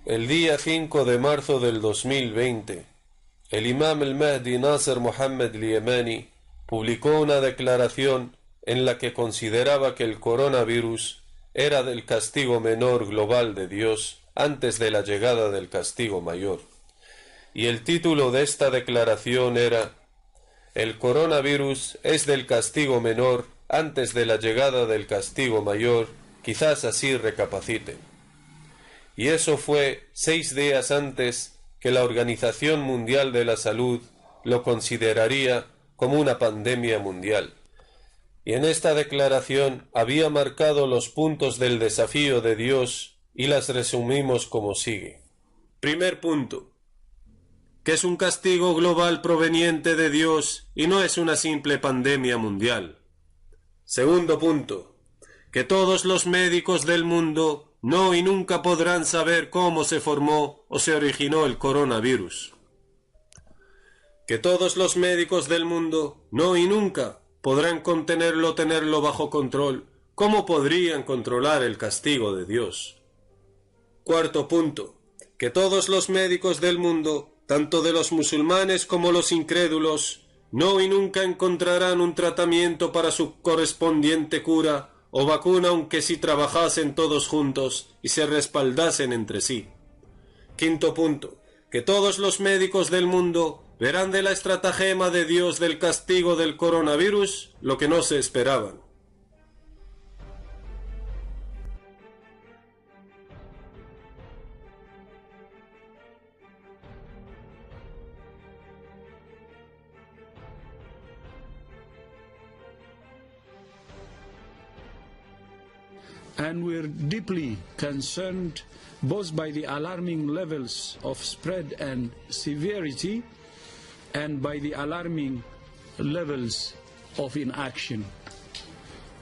El día 5 de marzo del 2020, el imam al-Mahdi Nasser Mohammed al-Yamani publicó una declaración en la que consideraba que el coronavirus era del castigo menor global de Dios antes de la llegada del castigo mayor. Y el título de esta declaración era: el coronavirus es del castigo menor antes de la llegada del castigo mayor, quizás así recapaciten. Y eso fue 6 días antes que la Organización Mundial de la Salud lo consideraría como una pandemia mundial. Y en esta declaración había marcado los puntos del desafío de Dios y las resumimos como sigue. Primer punto: que es un castigo global proveniente de Dios y no es una simple pandemia mundial. Segundo punto: que todos los médicos del mundo no y nunca podrán saber cómo se formó o se originó el coronavirus. Que todos los médicos del mundo no y nunca podrán contenerlo o tenerlo bajo control. ¿Cómo podrían controlar el castigo de Dios? Cuarto punto: que todos los médicos del mundo, tanto de los musulmanes como los incrédulos, no y nunca encontrarán un tratamiento para su correspondiente cura o vacuna, aunque si trabajasen todos juntos y se respaldasen entre sí. Quinto punto: que todos los médicos del mundo verán de la estratagema de Dios del castigo del coronavirus lo que no se esperaban. And we're deeply concerned both by the alarming levels of spread and severity and by the alarming levels of inaction.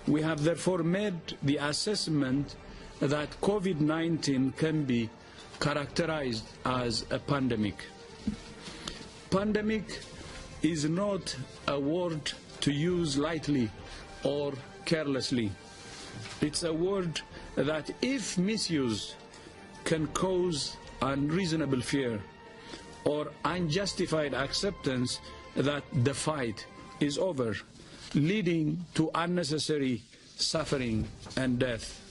We have therefore made the assessment that COVID-19 can be characterized as a pandemic. Pandemic is not a word to use lightly or carelessly. It's a word that, if misused, can cause unreasonable fear or unjustified acceptance that the fight is over, leading to unnecessary suffering and death.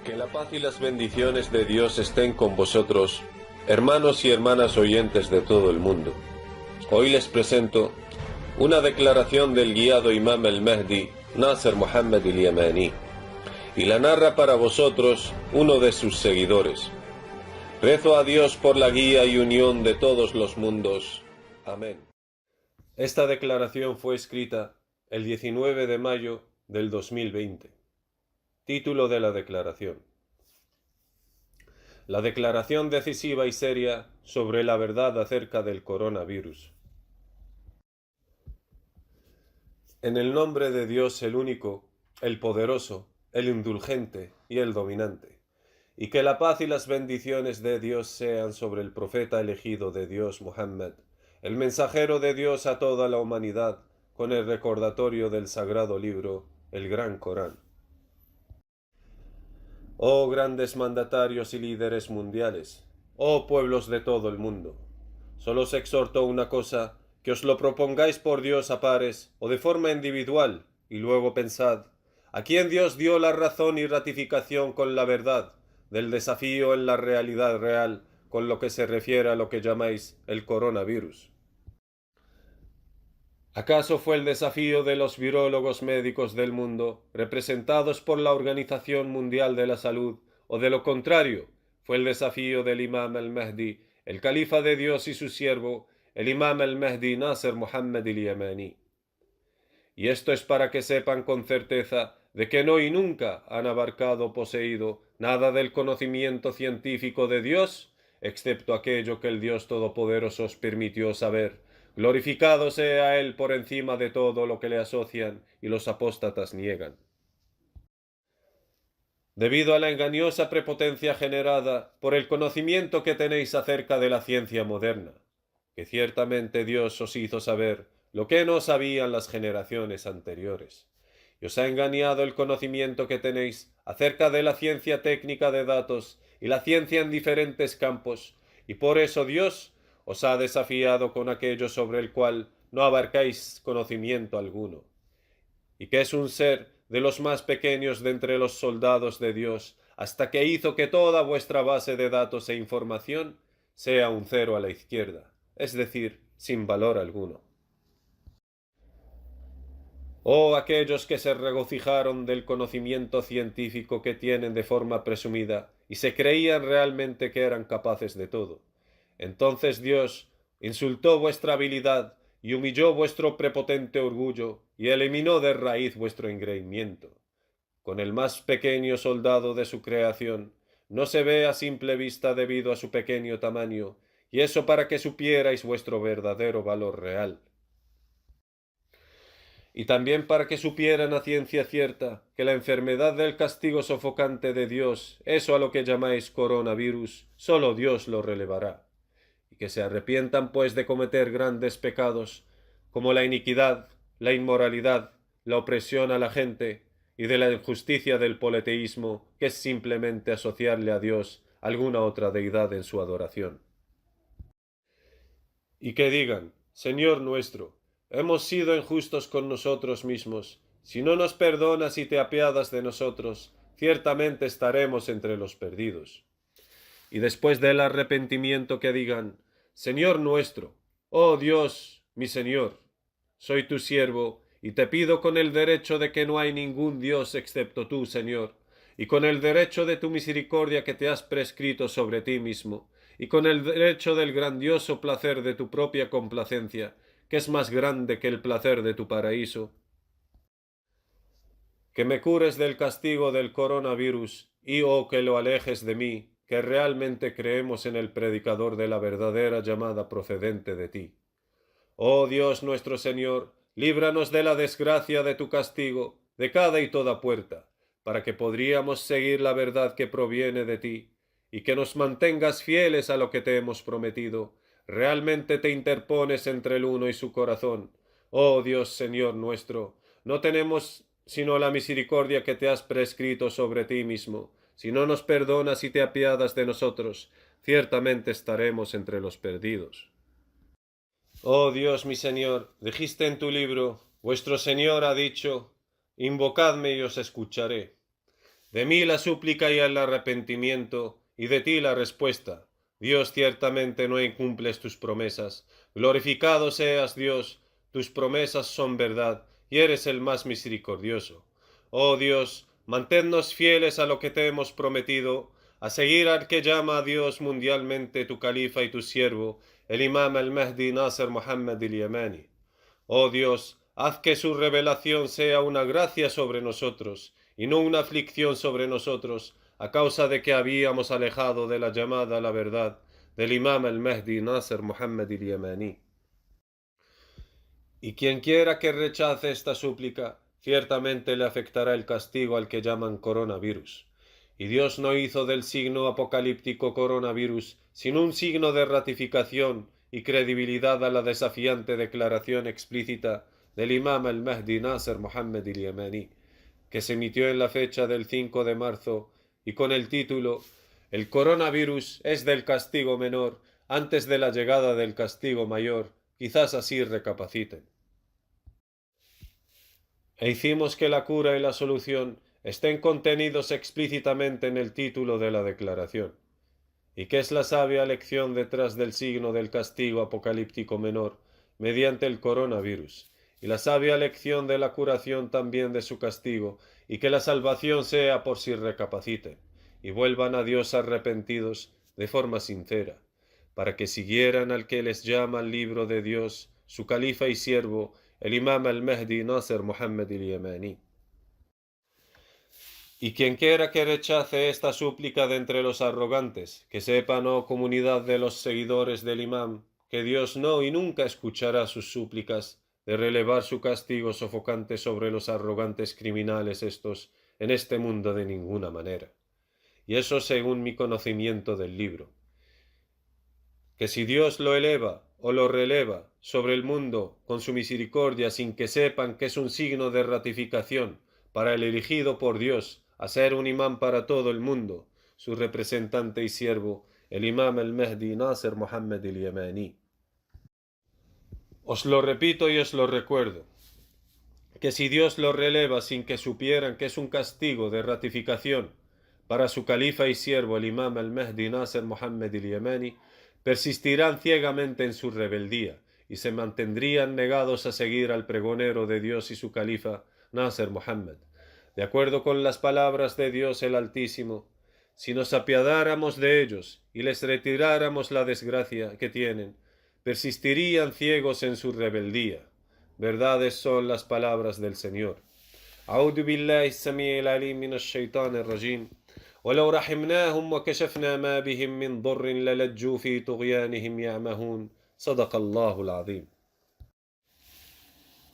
Que la paz y las bendiciones de Dios estén con vosotros, hermanos y hermanas oyentes de todo el mundo. Hoy les presento una declaración del guiado Imam al-Mahdi Nasser Mohammed al-Yamani, y la narra para vosotros uno de sus seguidores. Rezo a Dios por la guía y unión de todos los mundos. Amén. Esta declaración fue escrita el 19 de mayo del 2020. Título de la declaración: la declaración decisiva y seria sobre la verdad acerca del coronavirus. En el nombre de Dios, el único, el poderoso, el indulgente y el dominante, y que la paz y las bendiciones de Dios sean sobre el profeta elegido de Dios, Muhammad, el mensajero de Dios a toda la humanidad, con el recordatorio del sagrado libro, el Gran Corán. Oh grandes mandatarios y líderes mundiales, oh pueblos de todo el mundo, solo os exhorto una cosa: que os lo propongáis por Dios a pares o de forma individual, y luego pensad, ¿a quién Dios dio la razón y ratificación con la verdad del desafío en la realidad real con lo que se refiere a lo que llamáis el coronavirus? ¿Acaso fue el desafío de los virólogos médicos del mundo, representados por la Organización Mundial de la Salud, o de lo contrario, fue el desafío del Imam al-Mahdi, el califa de Dios y su siervo, el Imam al-Mahdi Nasser Mohammed al-Yamani? Y esto es para que sepan con certeza de que no y nunca han abarcado o poseído nada del conocimiento científico de Dios, excepto aquello que el Dios Todopoderoso os permitió saber. Glorificado sea Él por encima de todo lo que le asocian y los apóstatas niegan. debido a la engañosa prepotencia generada por el conocimiento que tenéis acerca de la ciencia moderna, que ciertamente Dios os hizo saber lo que no sabían las generaciones anteriores, y os ha engañado el conocimiento que tenéis acerca de la ciencia técnica de datos y la ciencia en diferentes campos, y por eso Dios os ha desafiado con aquello sobre el cual no abarcáis conocimiento alguno, y que es un ser de los más pequeños de entre los soldados de Dios, hasta que hizo que toda vuestra base de datos e información sea un cero a la izquierda, es decir, sin valor alguno. Oh aquellos que se regocijaron del conocimiento científico que tienen de forma presumida y se creían realmente que eran capaces de todo. Entonces Dios insultó vuestra habilidad y humilló vuestro prepotente orgullo y eliminó de raíz vuestro engreimiento. Con el más pequeño soldado de su creación no se ve a simple vista debido a su pequeño tamaño, y eso para que supierais vuestro verdadero valor real. Y también para que supieran a ciencia cierta que la enfermedad del castigo sofocante de Dios, eso a lo que llamáis coronavirus, solo Dios lo relevará, y que se arrepientan pues de cometer grandes pecados, como la iniquidad, la inmoralidad, la opresión a la gente, y de la injusticia del politeísmo, que es simplemente asociarle a Dios alguna otra deidad en su adoración. Y que digan, Señor nuestro, hemos sido injustos con nosotros mismos. Si no nos perdonas y te apiadas de nosotros, ciertamente estaremos entre los perdidos. Y después del arrepentimiento que digan, Señor nuestro, oh Dios, mi Señor, soy tu siervo, y te pido con el derecho de que no hay ningún Dios excepto tú, Señor, y con el derecho de tu misericordia que te has prescrito sobre ti mismo, y con el derecho del grandioso placer de tu propia complacencia, que es más grande que el placer de tu paraíso, que me cures del castigo del coronavirus y que lo alejes de mí, que realmente creemos en el predicador de la verdadera llamada procedente de ti. Oh Dios nuestro Señor, líbranos de la desgracia de tu castigo, de cada y toda puerta, para que podríamos seguir la verdad que proviene de ti, y que nos mantengas fieles a lo que te hemos prometido. Realmente te interpones entre el uno y su corazón. Oh Dios Señor nuestro, no tenemos sino la misericordia que te has prescrito sobre ti mismo. Si no nos perdonas y te apiadas de nosotros, ciertamente estaremos entre los perdidos. Oh Dios mi Señor, dijiste en tu libro, vuestro Señor ha dicho, invocadme y os escucharé. De mí la súplica y el arrepentimiento, y de ti la respuesta. Dios, ciertamente no incumples tus promesas. Glorificado seas Dios, tus promesas son verdad, y eres el más misericordioso. Oh Dios, manténnos fieles a lo que te hemos prometido, a seguir al que llama a Dios mundialmente tu califa y tu siervo, el imam al-Mahdi Nasser Muhammad al-Yamani. Oh Dios, haz que su revelación sea una gracia sobre nosotros, y no una aflicción sobre nosotros, a causa de que habíamos alejado de la llamada a la verdad del imam al-Mahdi Nasser Muhammad al-Yamani. Y quien quiera que rechace esta súplica, ciertamente le afectará el castigo al que llaman coronavirus. Y Dios no hizo del signo apocalíptico coronavirus sino un signo de ratificación y credibilidad a la desafiante declaración explícita del imam al-Mahdi Nasser Muhammad al-Yamani, que se emitió en la fecha del 5 de marzo y con el título El coronavirus es del castigo menor antes de la llegada del castigo mayor, quizás así recapaciten. E hicimos que la cura y la solución estén contenidos explícitamente en el título de la declaración. ¿Y qué es la sabia lección detrás del signo del castigo apocalíptico menor mediante el coronavirus? Y la sabia lección de la curación también de su castigo, y que la salvación sea por si recapaciten, y vuelvan a Dios arrepentidos de forma sincera, para que siguieran al que les llama al libro de Dios, su califa y siervo, el imam al-Mahdi Nasser Muhammad al-Yamani. Y quien quiera que rechace esta súplica de entre los arrogantes, que sepan, oh comunidad de los seguidores del imam, que Dios no y nunca escuchará sus súplicas de relevar su castigo sofocante sobre los arrogantes criminales estos, en este mundo de ninguna manera. Y eso según mi conocimiento del libro. Que si Dios lo eleva o lo releva sobre el mundo con su misericordia sin que sepan que es un signo de ratificación para el elegido por Dios a ser un imán para todo el mundo, su representante y siervo, el imam al-Mahdi Nasser Mohammed al-Yamani. Os lo repito y os lo recuerdo, que si Dios lo releva sin que supieran que es un castigo de ratificación para su califa y siervo, el imam al-Mahdi Nasser Mohammed al-Yamani, persistirán ciegamente en su rebeldía y se mantendrían negados a seguir al pregonero de Dios y su califa, Nasser Mohammed. De acuerdo con las palabras de Dios el Altísimo, si nos apiadáramos de ellos y les retiráramos la desgracia que tienen, persistirían ciegos en su rebeldía. Verdades son las palabras del Señor. A'udhu billahi as-sami'il alim minash shaitanir rajim. ولو رحمناهم وكشفنا ما بهم من ضر للجوا في طغيانهم يعمهون صدق الله العظيم.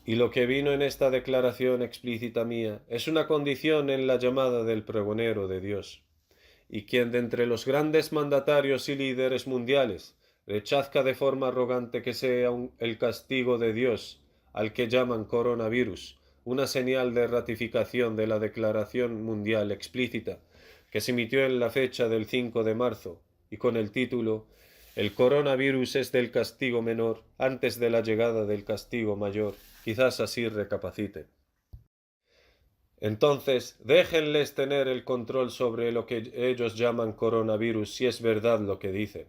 Y lo que vino en esta declaración explícita mía es una condición en la llamada del pregonero de Dios. Y quien de entre los grandes mandatarios y líderes mundiales rechazca de forma arrogante que sea el castigo de Dios al que llaman coronavirus, una señal de ratificación de la declaración mundial explícita que se emitió en la fecha del 5 de marzo y con el título «El coronavirus es del castigo menor antes de la llegada del castigo mayor», quizás así recapaciten. Entonces, déjenles tener el control sobre lo que ellos llaman coronavirus si es verdad lo que dicen.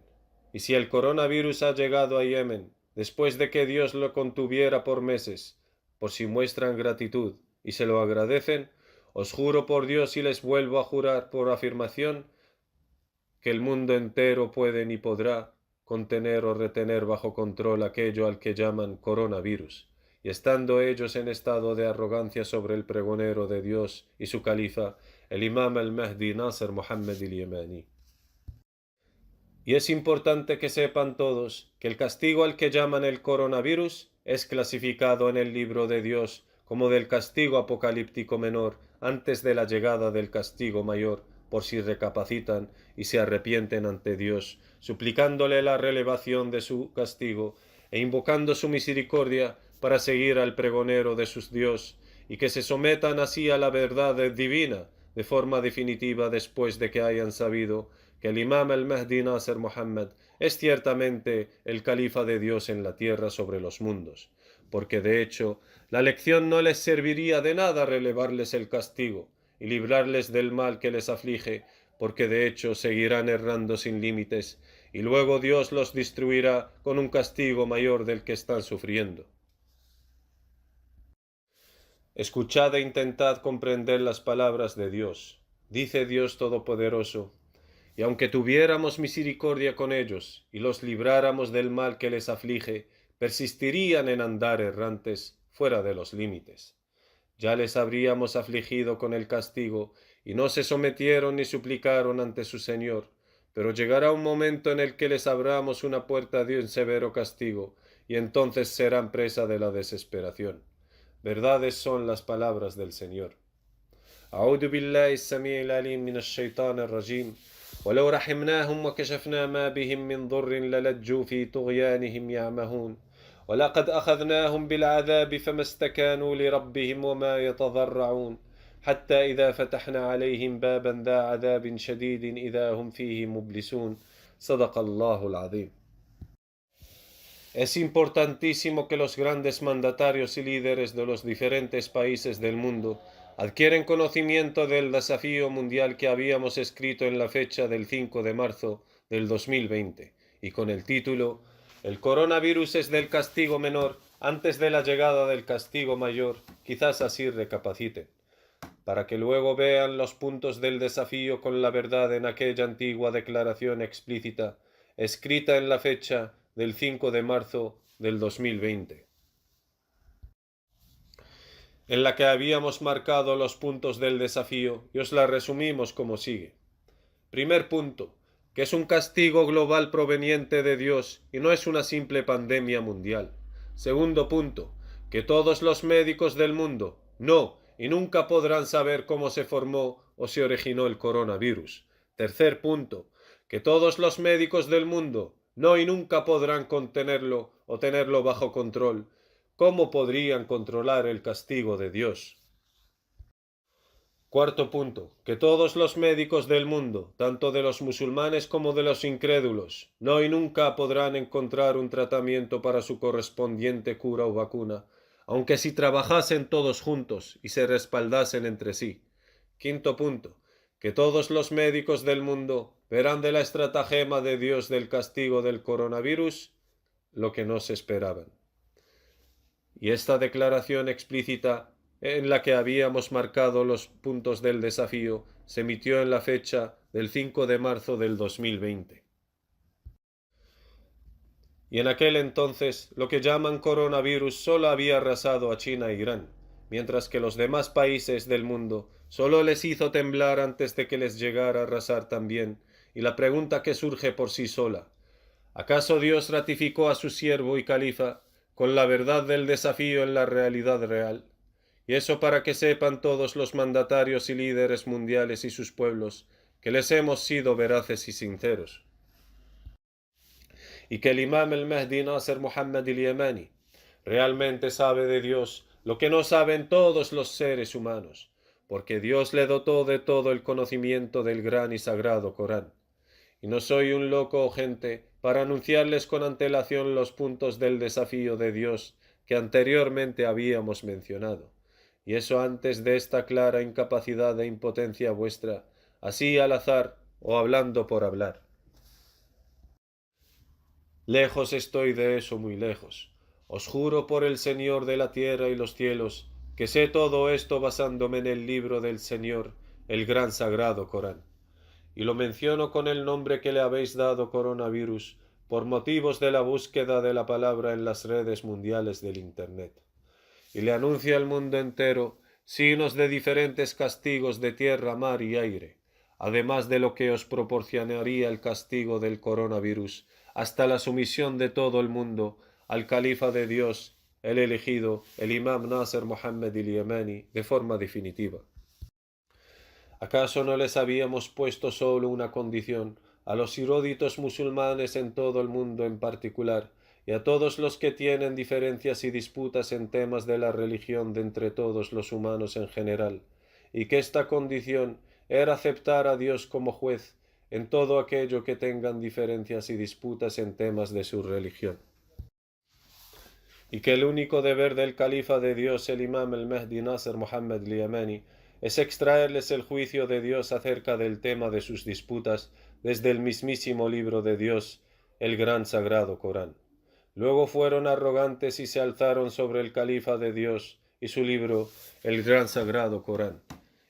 Y si el coronavirus ha llegado a Yemen, después de que Dios lo contuviera por meses, por si muestran gratitud y se lo agradecen, os juro por Dios y les vuelvo a jurar por afirmación que el mundo entero puede ni podrá contener o retener bajo control aquello al que llaman coronavirus. Y estando ellos en estado de arrogancia sobre el pregonero de Dios y su califa, el imam al-Mahdi Nasser Mohammed al-Yamani. Y es importante que sepan todos que el castigo al que llaman el coronavirus es clasificado en el libro de Dios como del castigo apocalíptico menor antes de la llegada del castigo mayor, por si recapacitan y se arrepienten ante Dios, suplicándole la relevación de su castigo e invocando su misericordia para seguir al pregonero de sus Dios, y que se sometan así a la verdad divina de forma definitiva después de que hayan sabido que el imam al-Mahdi Nasser Mohammed es ciertamente el califa de Dios en la tierra sobre los mundos, porque de hecho la lección no les serviría de nada relevarles el castigo y librarles del mal que les aflige, porque de hecho seguirán errando sin límites, y luego Dios los destruirá con un castigo mayor del que están sufriendo. Escuchad e intentad comprender las palabras de Dios. Dice Dios Todopoderoso: y aunque tuviéramos misericordia con ellos y los libráramos del mal que les aflige, persistirían en andar errantes fuera de los límites. Ya les habríamos afligido con el castigo, y no se sometieron ni suplicaron ante su Señor, pero llegará un momento en el que les abramos una puerta de un severo castigo, y entonces serán presa de la desesperación. Verdades son las palabras del Señor. A'udhu billahi as-sami'il alim minash shaitanir rajim. ولو رحمناهم وكشفنا ما بهم من ضر للجوا في طغيانهم يعمهون ولقد أخذناهم بالعذاب فما استكانوا لربهم وما يتضرعون حتى إذا فتحنا عليهم بابا ذا عذاب شديد إذا هم فيه مبلسون صدق الله العظيم. Es importantísimo que los grandes mandatarios y líderes de los diferentes países del mundo adquieren conocimiento del desafío mundial que habíamos escrito en la fecha del 5 de marzo del 2020 y con el título «El coronavirus es del castigo menor antes de la llegada del castigo mayor», quizás así recapaciten, para que luego vean los puntos del desafío con la verdad en aquella antigua declaración explícita escrita en la fecha del 5 de marzo del 2020. En la que habíamos marcado los puntos del desafío y os la resumimos como sigue. Primer punto, que es un castigo global proveniente de Dios y no es una simple pandemia mundial. Segundo punto, que todos los médicos del mundo, no, y nunca podrán saber cómo se formó o se originó el coronavirus. Tercer punto, que todos los médicos del mundo no y nunca podrán contenerlo o tenerlo bajo control. ¿Cómo podrían controlar el castigo de Dios? Cuarto punto, que todos los médicos del mundo, tanto de los musulmanes como de los incrédulos, no y nunca podrán encontrar un tratamiento para su correspondiente cura o vacuna, aunque si trabajasen todos juntos y se respaldasen entre sí. Quinto punto, que todos los médicos del mundo verán de la estratagema de Dios del castigo del coronavirus lo que no se esperaban. Y esta declaración explícita en la que habíamos marcado los puntos del desafío se emitió en la fecha del 5 de marzo del 2020. Y en aquel entonces lo que llaman coronavirus solo había arrasado a China e Irán, mientras que los demás países del mundo solo les hizo temblar antes de que les llegara a arrasar también. Y la pregunta que surge por sí sola, ¿acaso Dios ratificó a su siervo y califa con la verdad del desafío en la realidad real? Y eso para que sepan todos los mandatarios y líderes mundiales y sus pueblos que les hemos sido veraces y sinceros. Y que el imam el-Mahdi Nasser Muhammad al-Yamani realmente sabe de Dios lo que no saben todos los seres humanos, porque Dios le dotó de todo el conocimiento del gran y sagrado Corán. Y no soy un loco o gente para anunciarles con antelación los puntos del desafío de Dios que anteriormente habíamos mencionado. Y eso antes de esta clara incapacidad e impotencia vuestra, así al azar o hablando por hablar. Lejos estoy de eso, muy lejos. Os juro por el Señor de la tierra y los cielos, que sé todo esto basándome en el libro del Señor, el gran sagrado Corán. Y lo menciono con el nombre que le habéis dado coronavirus, por motivos de la búsqueda de la palabra en las redes mundiales del Internet. Y le anuncia al mundo entero signos de diferentes castigos de tierra, mar y aire, además de lo que os proporcionaría el castigo del coronavirus, hasta la sumisión de todo el mundo al califa de Dios, el elegido, el imam Nasser Muhammad al-Yamani, de forma definitiva. ¿Acaso no les habíamos puesto solo una condición a los eruditos musulmanes en todo el mundo en particular, y a todos los que tienen diferencias y disputas en temas de la religión de entre todos los humanos en general, y que esta condición era aceptar a Dios como juez en todo aquello que tengan diferencias y disputas en temas de su religión? Y que el único deber del califa de Dios, el imam el-Mahdi Nasser Muhammad al-Yamani, es extraerles el juicio de Dios acerca del tema de sus disputas desde el mismísimo libro de Dios, el gran sagrado Corán. Luego fueron arrogantes y se alzaron sobre el califa de Dios y su libro, el gran sagrado Corán,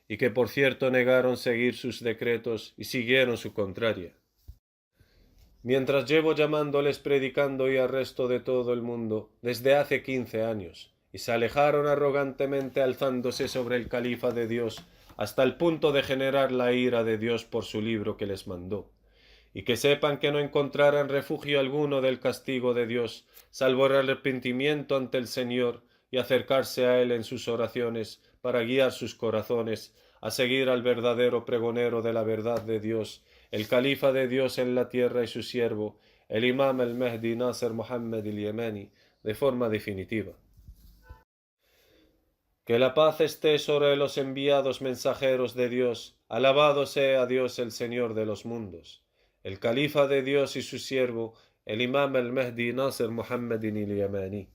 y que por cierto negaron seguir sus decretos y siguieron su contraria. Mientras llevo llamándoles, predicando y al resto de todo el mundo desde hace 15 años, y se alejaron arrogantemente alzándose sobre el califa de Dios hasta el punto de generar la ira de Dios por su libro que les mandó. Y que sepan que no encontrarán refugio alguno del castigo de Dios, salvo el arrepentimiento ante el Señor y acercarse a Él en sus oraciones para guiar sus corazones a seguir al verdadero pregonero de la verdad de Dios, el califa de Dios en la tierra y su siervo, el imam el-Mahdi Nasser Muhammad al-Yamani, de forma definitiva. Que la paz esté sobre los enviados mensajeros de Dios, alabado sea Dios el Señor de los mundos, el califa de Dios y su siervo, el imam el-Mahdi Nasser Muhammad al-Yamani.